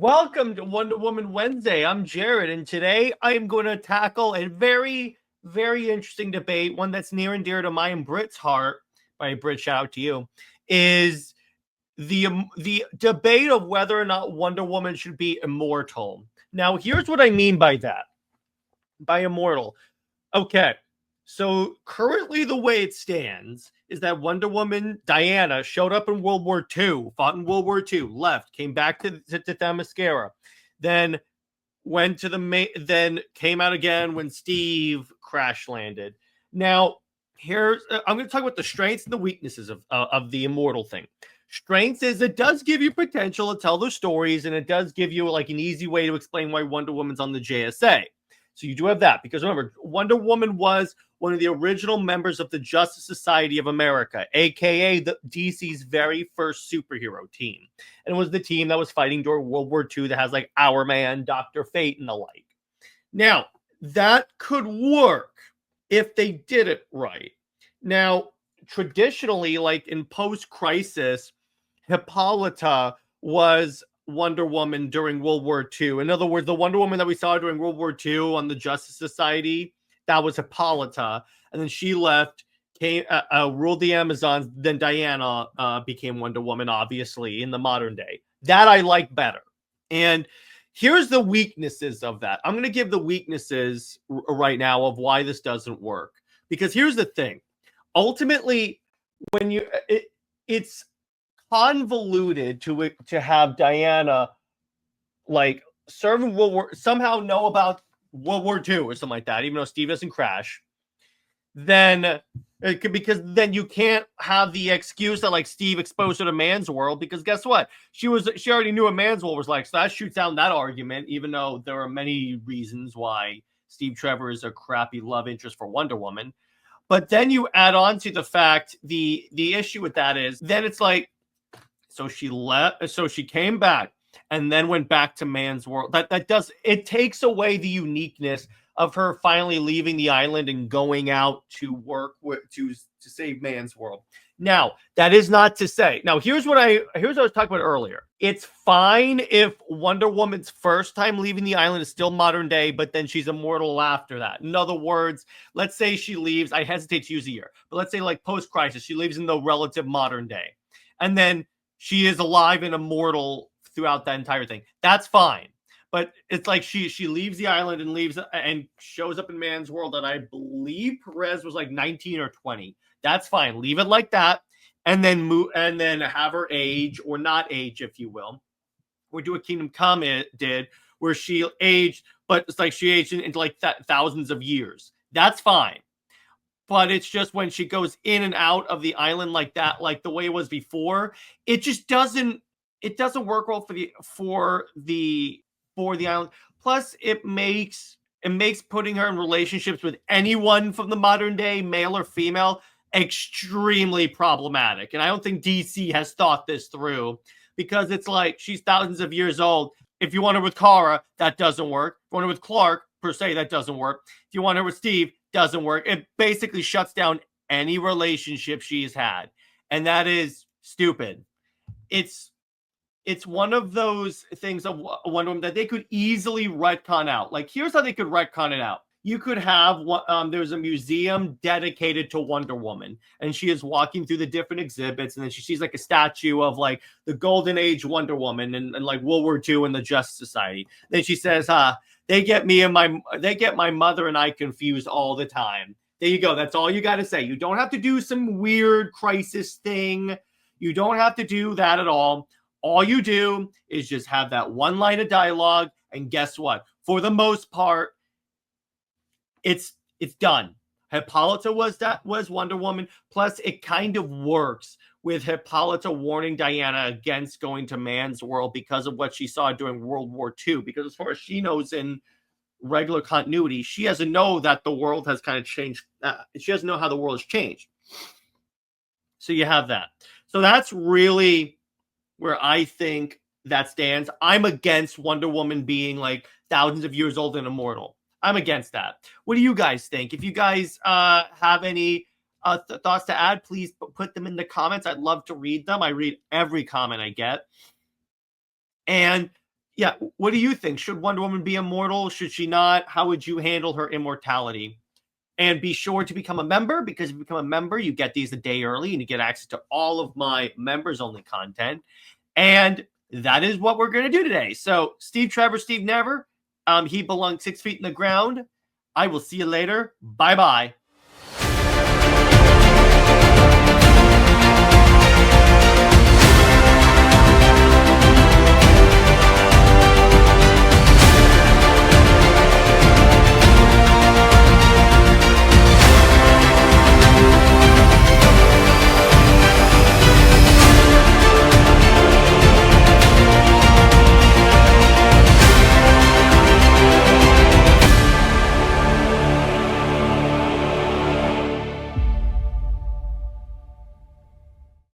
Welcome to Wonder Woman Wednesday. I'm Jared, and today I am going to tackle a very, very interesting debate, one that's near and dear to my and Britt's heart. By Britt, shout out to you. Is the debate of whether or not Wonder Woman should be immortal. Now, here's what I mean by that. By immortal. Okay. So currently the way it stands is that Wonder Woman Diana showed up in World War II, fought in World War II, left, came back to Themyscira, then went to then came out again when Steve crash landed. Now, I'm going to talk about the strengths and the weaknesses of the immortal thing. Strengths is it does give you potential to tell those stories, and it does give you like an easy way to explain why Wonder Woman's on the JSA. So you do have that, because remember, Wonder Woman was one of the original members of the Justice Society of America, aka the DC's very first superhero team. And it was the team that was fighting during World War II that has like Our Man, Dr. Fate, and the like. Now, that could work if they did it right. Now, traditionally, like in post-crisis, Hippolyta was Wonder Woman during World War II. In other words, the Wonder Woman that we saw during World War II on the Justice Society, that was Hippolyta. And then she left, ruled the Amazons. Then Diana became Wonder Woman, obviously, in the modern day. That I like better. And here's the weaknesses of that. I'm going to give the weaknesses right now of why this doesn't work. Because here's the thing. Ultimately, when it's convoluted to have Diana like serving World War, somehow know about World War II or something like that, even though Steve doesn't crash. Then because then you can't have the excuse that like Steve exposed her to Man's World, because guess what? She already knew what Man's World was like, so that shoots down that argument, even though there are many reasons why Steve Trevor is a crappy love interest for Wonder Woman. But then you add on to the fact, the issue with that is then it's like, so she came back and then went back to Man's World. It takes away the uniqueness of her finally leaving the island and going out to work to save Man's World. Now, that is not to say. Now, here's what I was talking about earlier. It's fine if Wonder Woman's first time leaving the island is still modern day, but then she's immortal after that. In other words, let's say she leaves, I hesitate to use a year, but let's say like post-crisis, she leaves in the relative modern day. And then she is alive and immortal throughout that entire thing. That's fine. But it's like she leaves the island and shows up in Man's World, and I believe Perez was like 19 or 20. That's fine. Leave it like that, and then have her age or not age, if you will. Or do what Kingdom Come did, where she aged, but it's like she aged into like thousands of years. That's fine. But it's just when she goes in and out of the island like that, like the way it was before, it just doesn't work well for the island. Plus, it makes putting her in relationships with anyone from the modern day, male or female, extremely problematic. And I don't think DC has thought this through, because it's like she's thousands of years old. If you want her with Kara, that doesn't work. If you want her with Clark, per se, that doesn't work. If you want her with Steve, doesn't work. It basically shuts down any relationship she's had. And that is stupid. It's one of those things of Wonder Woman that they could easily retcon out. Like, here's how they could retcon it out. You could have there's a museum dedicated to Wonder Woman, and she is walking through the different exhibits, and then she sees like a statue of like the Golden Age Wonder Woman and like World War II and the Justice Society. Then she says, they get my mother and I confused all the time. There you go. That's all you got to say. You don't have to do some weird crisis thing. You don't have to do that at all. All you do is just have that one line of dialogue, and guess what? For the most part, it's done. Hippolyta was Wonder Woman. Plus, it kind of works with Hippolyta warning Diana against going to Man's World because of what she saw during World War II. Because as far as she knows in regular continuity, she doesn't know that the world has kind of changed. She doesn't know how the world has changed. So you have that. So that's really where I think that stands. I'm against Wonder Woman being like thousands of years old and immortal. I'm against that. What do you guys think? If you guys have any thoughts to add, please put them in the comments. I'd love to read them. I read every comment I get. And Yeah, what do you think? Should Wonder Woman be immortal? Should she not? How would you handle her immortality? And be sure to become a member, because if you become a member, you get these a day early and you get access to all of my members only content. And that is what we're going to do today. So Steve Trevor, Steve Never, he belongs 6 feet in the ground. I will see you later. Bye-bye.